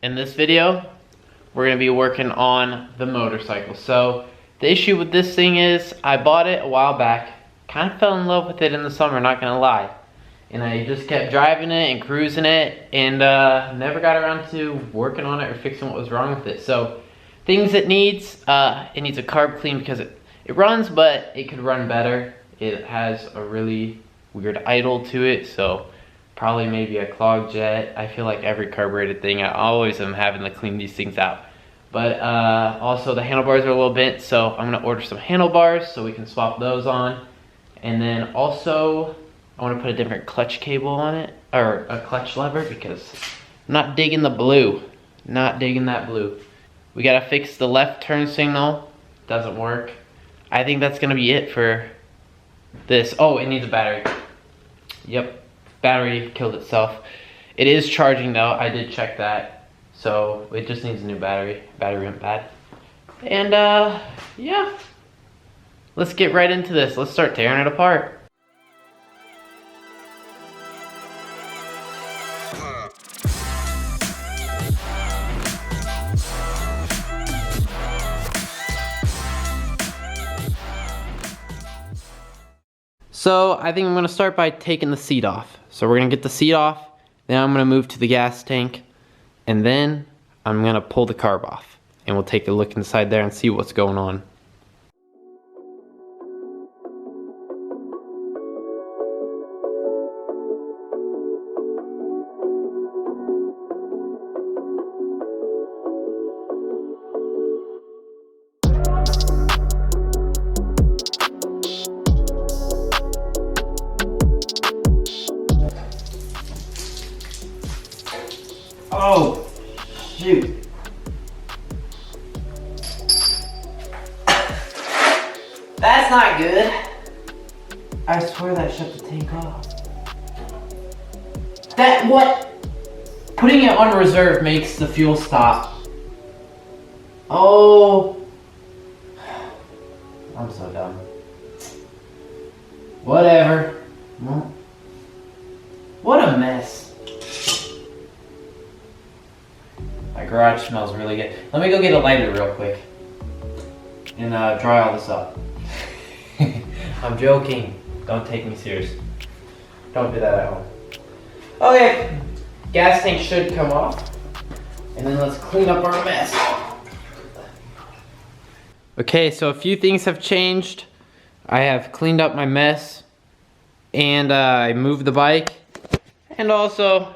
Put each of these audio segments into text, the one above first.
in this video, we're gonna be working on the motorcycle. So the issue with this thing is I bought it a while back, kind of fell in love with it in the summer, not gonna lie. And I just kept driving it and cruising it and never got around to working on it or fixing what was wrong with it. So things it needs a carb clean because it runs, but it could run better. It has a really weird idle to it, so probably maybe a clogged jet. I feel like every carbureted thing, I always am having to clean these things out. But also the handlebars are a little bent, so I'm gonna order some handlebars so we can swap those on. And then also, I wanna put a different clutch cable on it, or a clutch lever, because I'm not digging the blue. Not digging that blue. We gotta fix the left turn signal, doesn't work. I think that's gonna be it for this. Oh, it needs a battery. Yep, battery killed itself. It is charging though, I did check that. So it just needs a new battery. Battery went bad. And yeah, let's get right into this. Let's start tearing it apart. So I think I'm gonna start by taking the seat off. So we're gonna get the seat off, then I'm gonna move to the gas tank, and then I'm gonna pull the carb off. And we'll take a look inside there and see what's going on. Oh, shoot. That's not good. I swear that shut the tank off. What? Putting it on reserve makes the fuel stop. Oh. I'm so dumb. Whatever. What a mess. My garage smells really good. Let me go get a lighter real quick and dry all this up. I'm joking. Don't take me serious. Don't do that at home. Okay, gas tank should come off. And then let's clean up our mess. Okay, so a few things have changed. I have cleaned up my mess and I moved the bike. And also,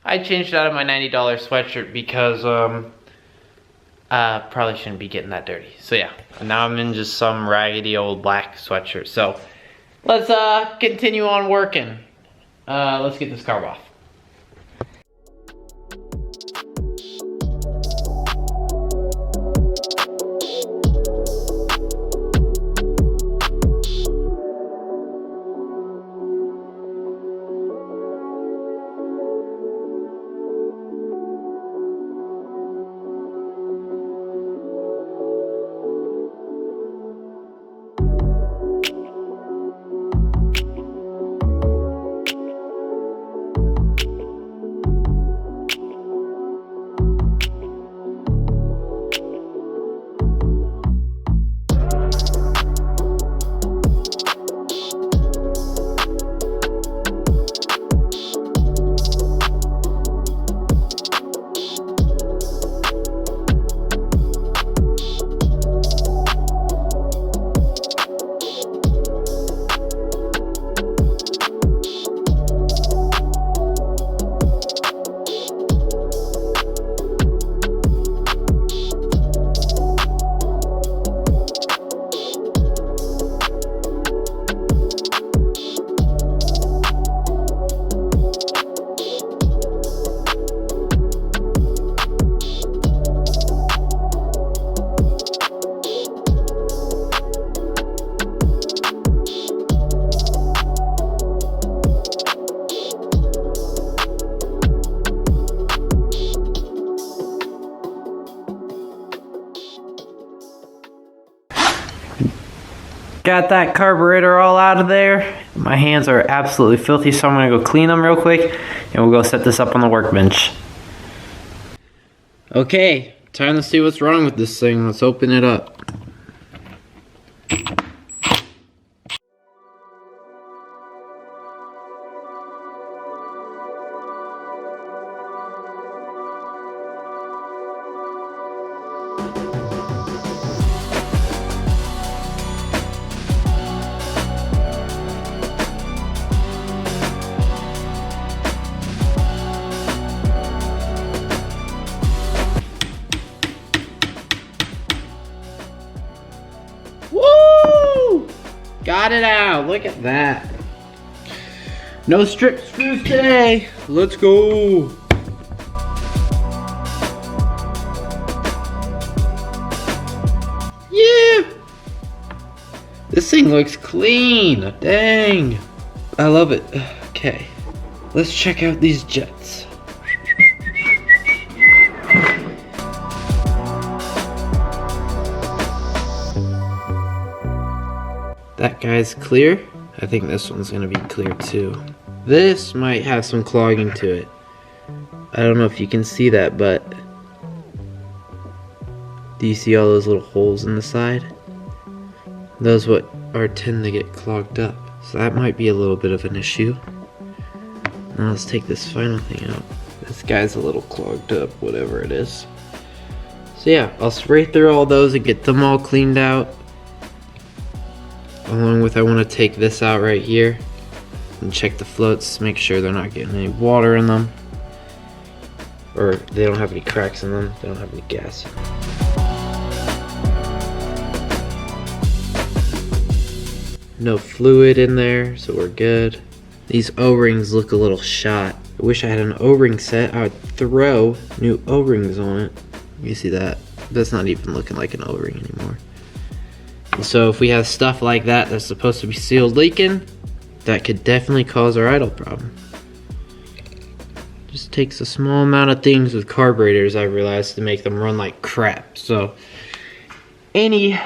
I changed out of my $90 sweatshirt because probably shouldn't be getting that dirty. So yeah, now I'm in just some raggedy old black sweatshirt. So let's continue on working. Let's get this carb off. Got that carburetor all out of there. My hands are absolutely filthy, so I'm gonna go clean them real quick and we'll go set this up on the workbench. Okay, time to see what's wrong with this thing. Let's open it up. Woo! Got it out. Look at that. No strip screws today. Let's go. Yeah. This thing looks clean. Dang. I love it. Okay. Let's check out these jets. That guy's clear. I think this one's gonna be clear too. This might have some clogging to it. I don't know if you can see that, but do you see all those little holes in the side? Those tend to get clogged up. So that might be a little bit of an issue. Now let's take this final thing out. This guy's a little clogged up, whatever it is. So yeah, I'll spray through all those and get them all cleaned out. Along with, I want to take this out right here and check the floats, make sure they're not getting any water in them, or they don't have any cracks in them, they don't have any gas. No fluid in there, so we're good. These O-rings look a little shot. I wish I had an O-ring set. I would throw new O-rings on it. You see that? That's not even looking like an O-ring anymore. So if we have stuff like that that's supposed to be sealed leaking, that could definitely cause our idle problem. Just takes a small amount of things with carburetors, I realized, to make them run like crap. So any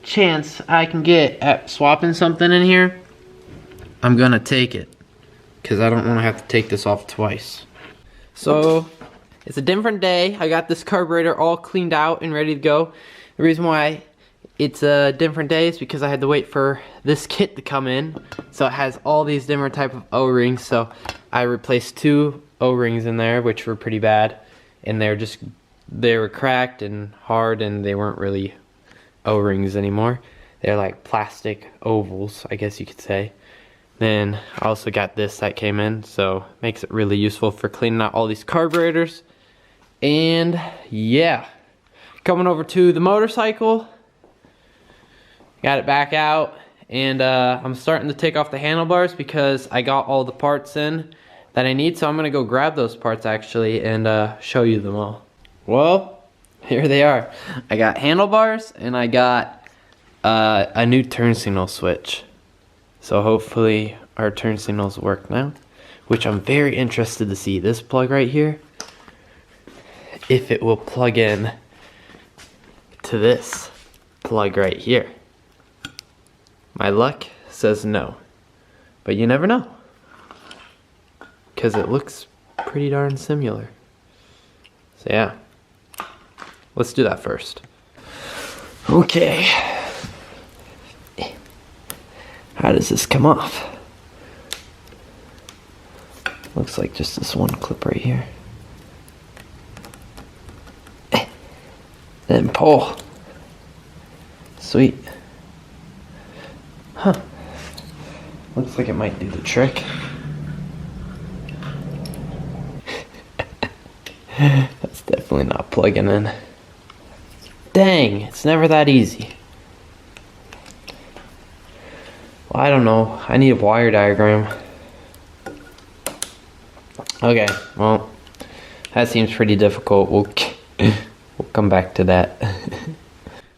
chance I can get at swapping something in here, I'm gonna take it, because I don't want to have to take this off twice. So it's a different day. I got this carburetor all cleaned out and ready to go. The reason why it's a different day is because I had to wait for this kit to come in. So it has all these different type of O-rings. So I replaced 2 O-rings in there, which were pretty bad. And they were cracked and hard, and they weren't really O-rings anymore. They're like plastic ovals, I guess you could say. Then I also got this that came in, so makes it really useful for cleaning out all these carburetors. And yeah, coming over to the motorcycle. Got it back out, and I'm starting to take off the handlebars because I got all the parts in that I need. So I'm gonna go grab those parts actually and show you them all. Well, here they are. I got handlebars and I got a new turn signal switch. So hopefully our turn signals work now, which I'm very interested to see. This plug right here, if it will plug in to this plug right here. My luck says no, but you never know, because it looks pretty darn similar. So yeah, let's do that first. Okay, how does this come off? Looks like just this one clip right here. Then pull. Sweet. Huh. Looks like it might do the trick. That's definitely not plugging in. Dang, it's never that easy. Well, I don't know. I need a wire diagram. Okay, well, that seems pretty difficult. We'll come back to that.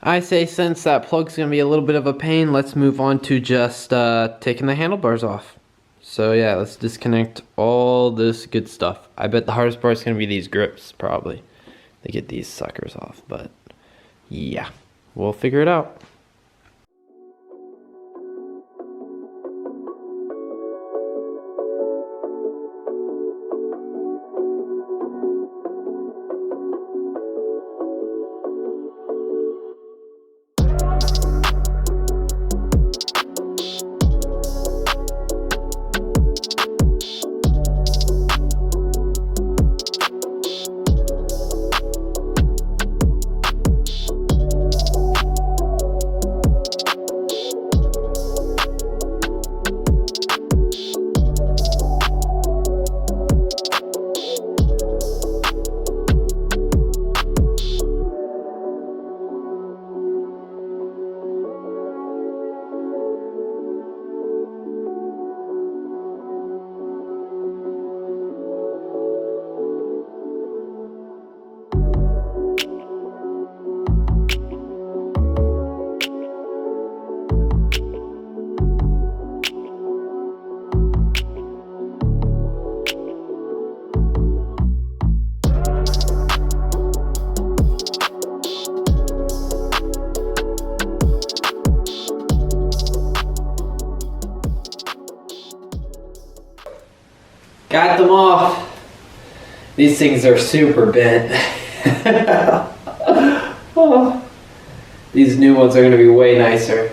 I say since that plug's gonna be a little bit of a pain, let's move on to just taking the handlebars off. So yeah, let's disconnect all this good stuff. I bet the hardest part is gonna be these grips, probably, to get these suckers off, but yeah, we'll figure it out. Got them off. These things are super bent. Oh, these new ones are going to be way nicer.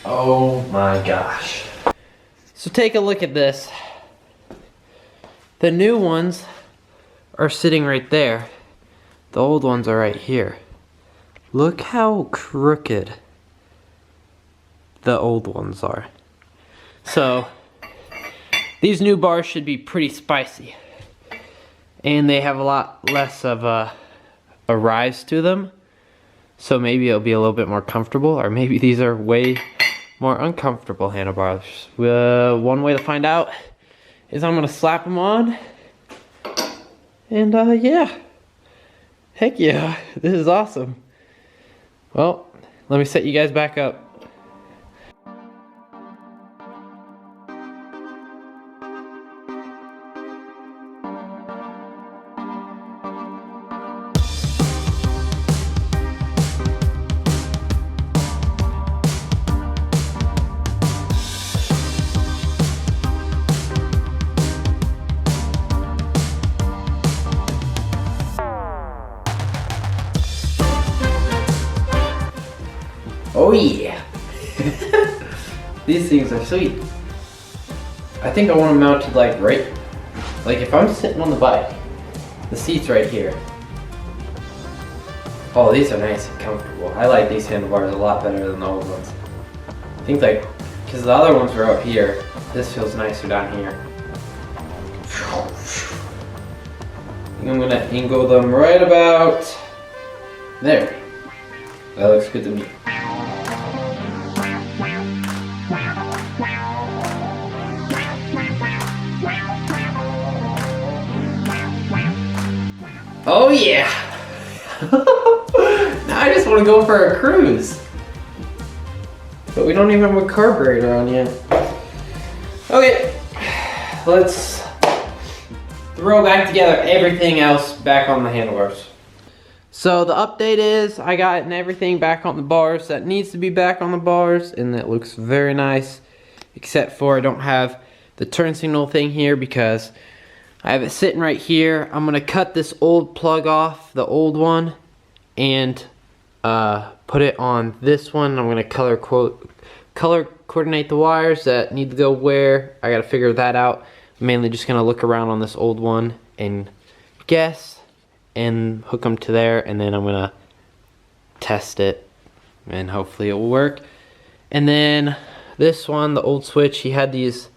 Oh my gosh. So take a look at this. The new ones are sitting right there. The old ones are right here. Look how crooked the old ones are. So these new bars should be pretty spicy. And they have a lot less of a rise to them. So maybe it'll be a little bit more comfortable, or maybe these are way more uncomfortable handlebars. One way to find out is I'm gonna slap them on. And yeah. Heck yeah, this is awesome. Well, let me set you guys back up. Oh yeah! These things are sweet. I think I want them mounted like if I'm sitting on the bike, the seat's right here. Oh, these are nice and comfortable. I like these handlebars a lot better than the old ones. I think because the other ones were up here, this feels nicer down here. I think I'm gonna angle them right about there. That looks good to me. Oh yeah! Now I just want to go for a cruise. But we don't even have a carburetor on yet. Okay, let's throw back together everything else back on the handlebars. So the update is I got everything back on the bars that needs to be back on the bars, and it looks very nice, except for I don't have the turn signal thing here because I have it sitting right here. I'm gonna cut this old plug off, the old one, and put it on this one. I'm gonna color coordinate the wires that need to go where. I gotta figure that out. I'm mainly just gonna look around on this old one and guess and hook them to there, and then I'm gonna test it and hopefully it will work. And then this one, the old switch, he had these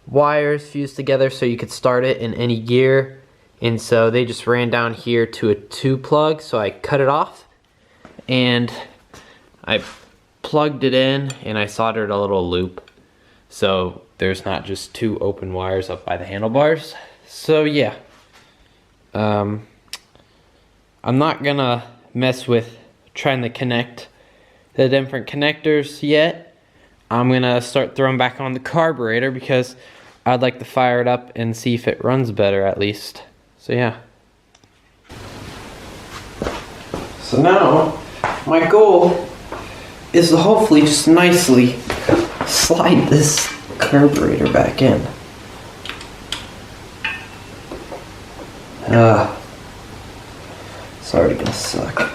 wires fused together so you could start it in any gear, and so they just ran down here to a 2 plug, so I cut it off and I plugged it in and I soldered a little loop so there's not just 2 open wires up by the handlebars. So yeah, I'm not gonna mess with trying to connect the different connectors yet. I'm gonna start throwing back on the carburetor because I'd like to fire it up and see if it runs better at least. So yeah. So now my goal is to hopefully just nicely slide this carburetor back in. It's already gonna suck.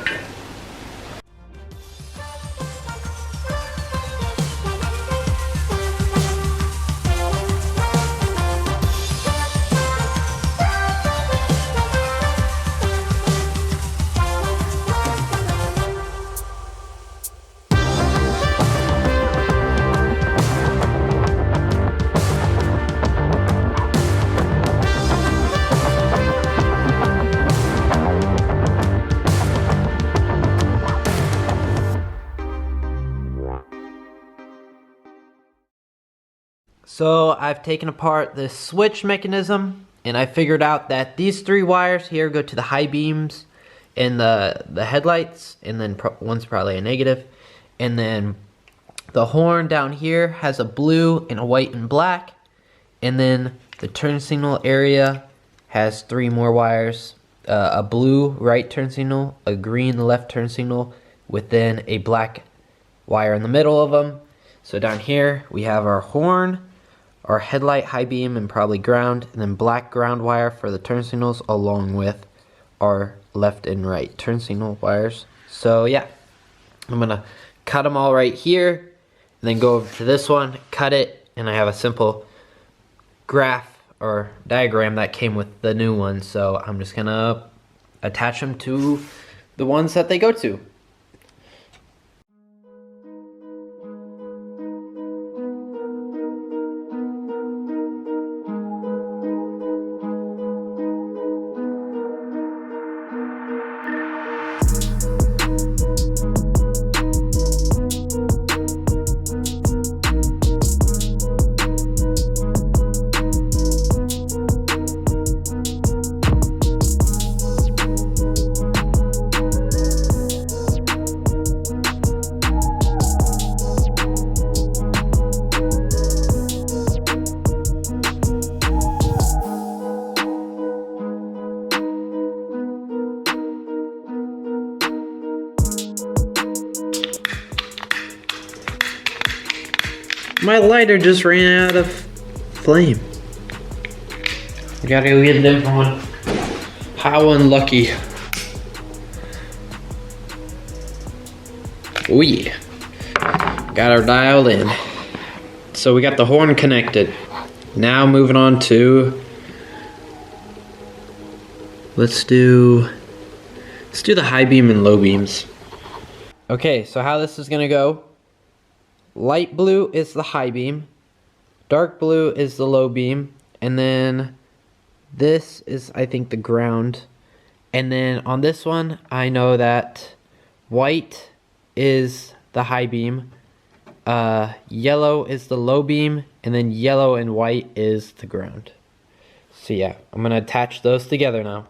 So I've taken apart this switch mechanism and I figured out that these 3 wires here go to the high beams and the headlights, and then one's probably a negative, and then the horn down here has a blue and a white and black, and then the turn signal area has 3 more wires, a blue right turn signal, a green left turn signal, with then a black wire in the middle of them. So down here we have our horn, our headlight, high beam, and probably ground, and then black ground wire for the turn signals along with our left and right turn signal wires. So yeah, I'm gonna cut them all right here, and then go over to this one, cut it, and I have a simple graph or diagram that came with the new one. So I'm just gonna attach them to the ones that they go to. My lighter just ran out of flame. We gotta go get a different one. How unlucky. Oh yeah. Got our dialed in. So we got the horn connected. Now moving on to, let's do the high beam and low beams. Okay, so how this is gonna go. Light blue is the high beam, dark blue is the low beam, and then this is, I think, the ground. And then on this one, I know that white is the high beam, yellow is the low beam, and then yellow and white is the ground. So yeah, I'm gonna attach those together now.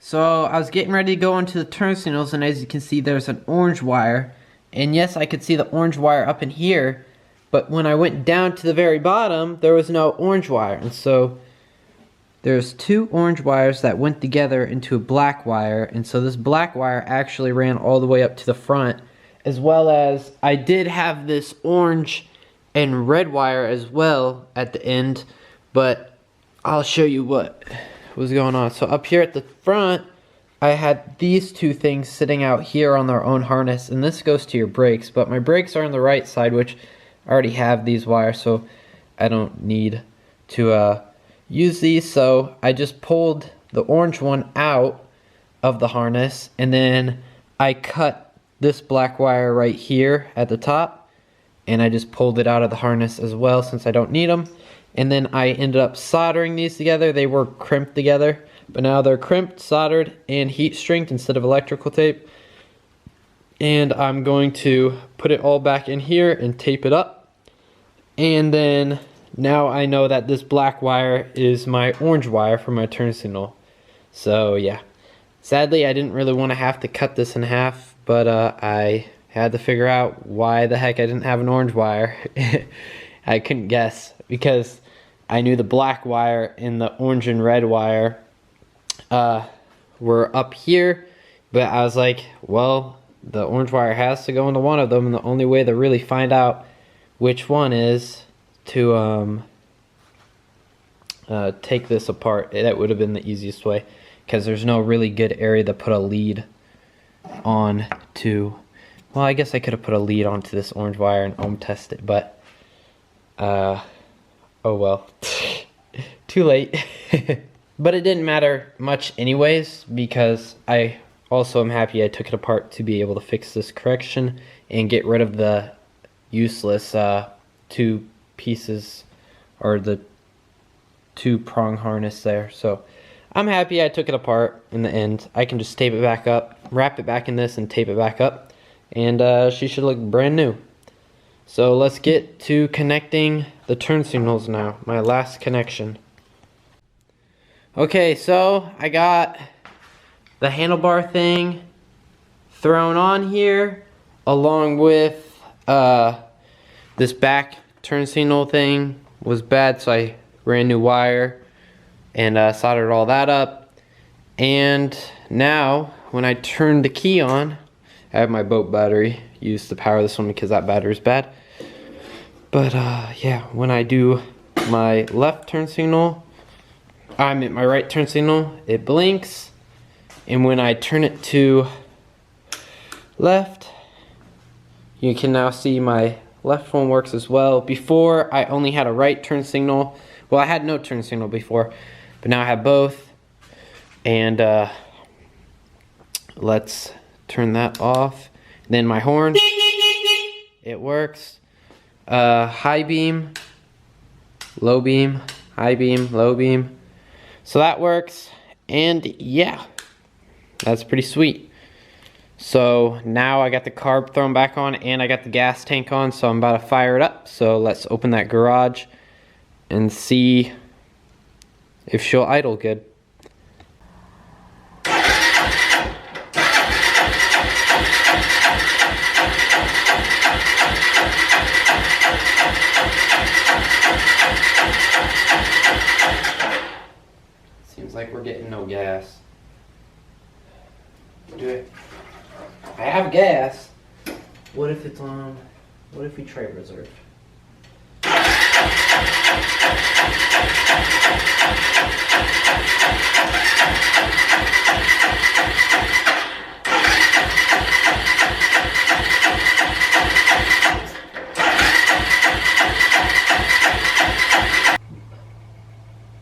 So I was getting ready to go into the turn signals, and as you can see, there's an orange wire. And yes, I could see the orange wire up in here, but when I went down to the very bottom, there was no orange wire. And so there's two orange wires that went together into a black wire, and so this black wire actually ran all the way up to the front, as well as I did have this orange and red wire as well at the end, but I'll show you what was going on. So up here at the front, I had these two things sitting out here on their own harness, and this goes to your brakes, but my brakes are on the right side, which I already have these wires, so I don't need to use these. So I just pulled the orange one out of the harness, and then I cut this black wire right here at the top, and I just pulled it out of the harness as well since I don't need them. And then I ended up soldering these together. They were crimped together, but now they're crimped, soldered, and heat stringed instead of electrical tape. And I'm going to put it all back in here and tape it up. And then now I know that this black wire is my orange wire for my turn signal. So yeah, sadly I didn't really want to have to cut this in half, but I had to figure out why the heck I didn't have an orange wire. I couldn't guess, because I knew the black wire and the orange and red wire were up here, but I was like, well, the orange wire has to go into one of them, and the only way to really find out which one is to take this apart. That would have been the easiest way, because there's no really good area to put a lead on to. Well, I guess I could have put a lead onto this orange wire and ohm test it, but oh well. Too late. But it didn't matter much anyways, because I also am happy I took it apart to be able to fix this correction and get rid of the useless 2 pieces, or the 2-prong harness there. So I'm happy I took it apart in the end. I can just tape it back up, wrap it back in this and tape it back up, and she should look brand new. So let's get to connecting the turn signals now, my last connection. Okay, so I got the handlebar thing thrown on here, along with this back turn signal thing was bad, so I ran new wire and soldered all that up. And now when I turn the key on, I have my boat battery used to power this one because that battery's bad. But yeah, when I do my left turn signal, I'm at my right turn signal, it blinks. And when I turn it to left, you can now see my left one works as well. Before, I only had a right turn signal. Well, I had no turn signal before, but now I have both. And let's turn that off. Then my horn, it works. High beam, low beam, high beam, low beam. So that works, and yeah, that's pretty sweet. So now I got the carb thrown back on and I got the gas tank on, so I'm about to fire it up. So let's open that garage and see if she'll idle good. Seems like we're getting no gas. I have gas. What if it's on? What if we try reserve?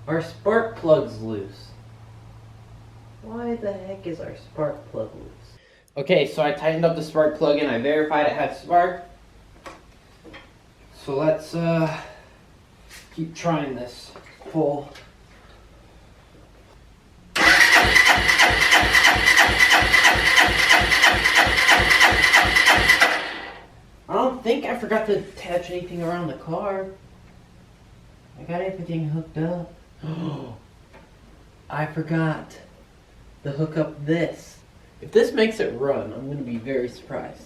Our spark plug's loose. Why the heck is our spark plug loose? Okay, so I tightened up the spark plug and I verified it had spark. So let's keep trying this pull. I don't think I forgot to attach anything around the car. I got everything hooked up. I forgot to hook up this. If this makes it run, I'm going to be very surprised.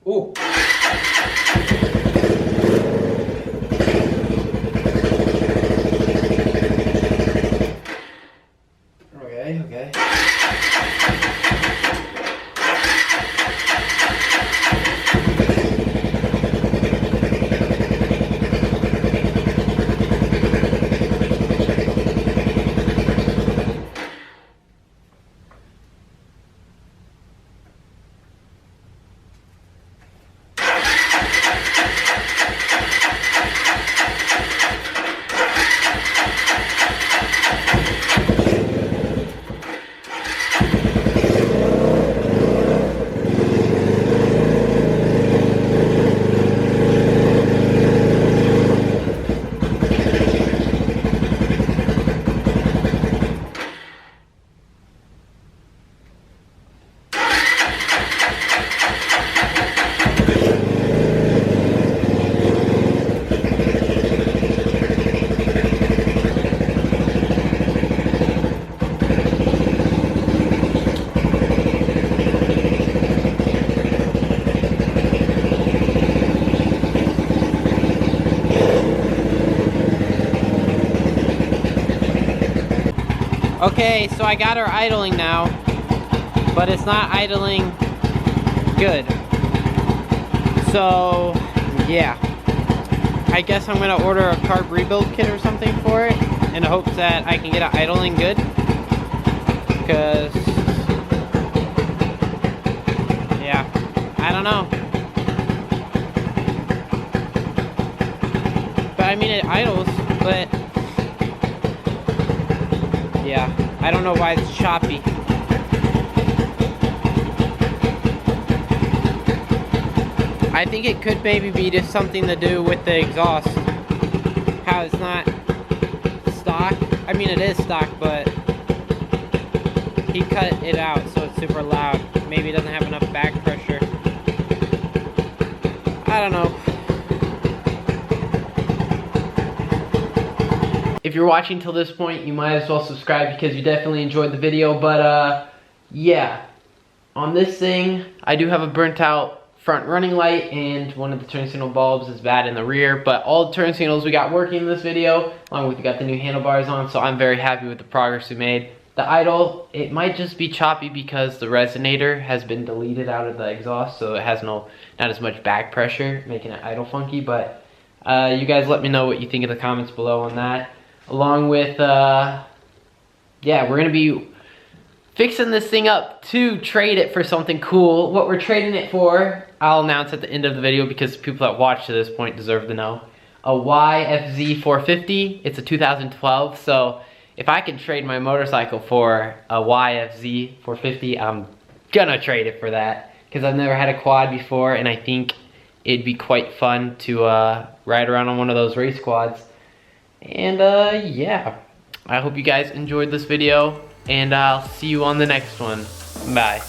Ooh. Okay. Okay, so I got her idling now, but it's not idling good. So, yeah. I guess I'm gonna order a carb rebuild kit or something for it in the hopes that I can get it idling good. Because, yeah, I don't know. But I mean, it idles, but yeah, I don't know why it's choppy. I think it could maybe be just something to do with the exhaust. How it's not stock. I mean, it is stock, but he cut it out so it's super loud. Maybe it doesn't have enough back pressure. I don't know. If you're watching till this point, you might as well subscribe because you definitely enjoyed the video. But yeah, on this thing, I do have a burnt out front running light, and one of the turn signal bulbs is bad in the rear, but all the turn signals we got working in this video, along with we got the new handlebars on, so I'm very happy with the progress we made. The idle, it might just be choppy because the resonator has been deleted out of the exhaust, so it has not as much back pressure, making it idle funky. But you guys let me know what you think in the comments below on that. Along with, yeah, we're gonna be fixing this thing up to trade it for something cool. What we're trading it for, I'll announce at the end of the video because people that watch to this point deserve to know. A YFZ 450, it's a 2012, so if I can trade my motorcycle for a YFZ 450, I'm gonna trade it for that. Because I've never had a quad before, and I think it'd be quite fun to ride around on one of those race quads. And yeah, I hope you guys enjoyed this video, and I'll see you on the next one. Bye.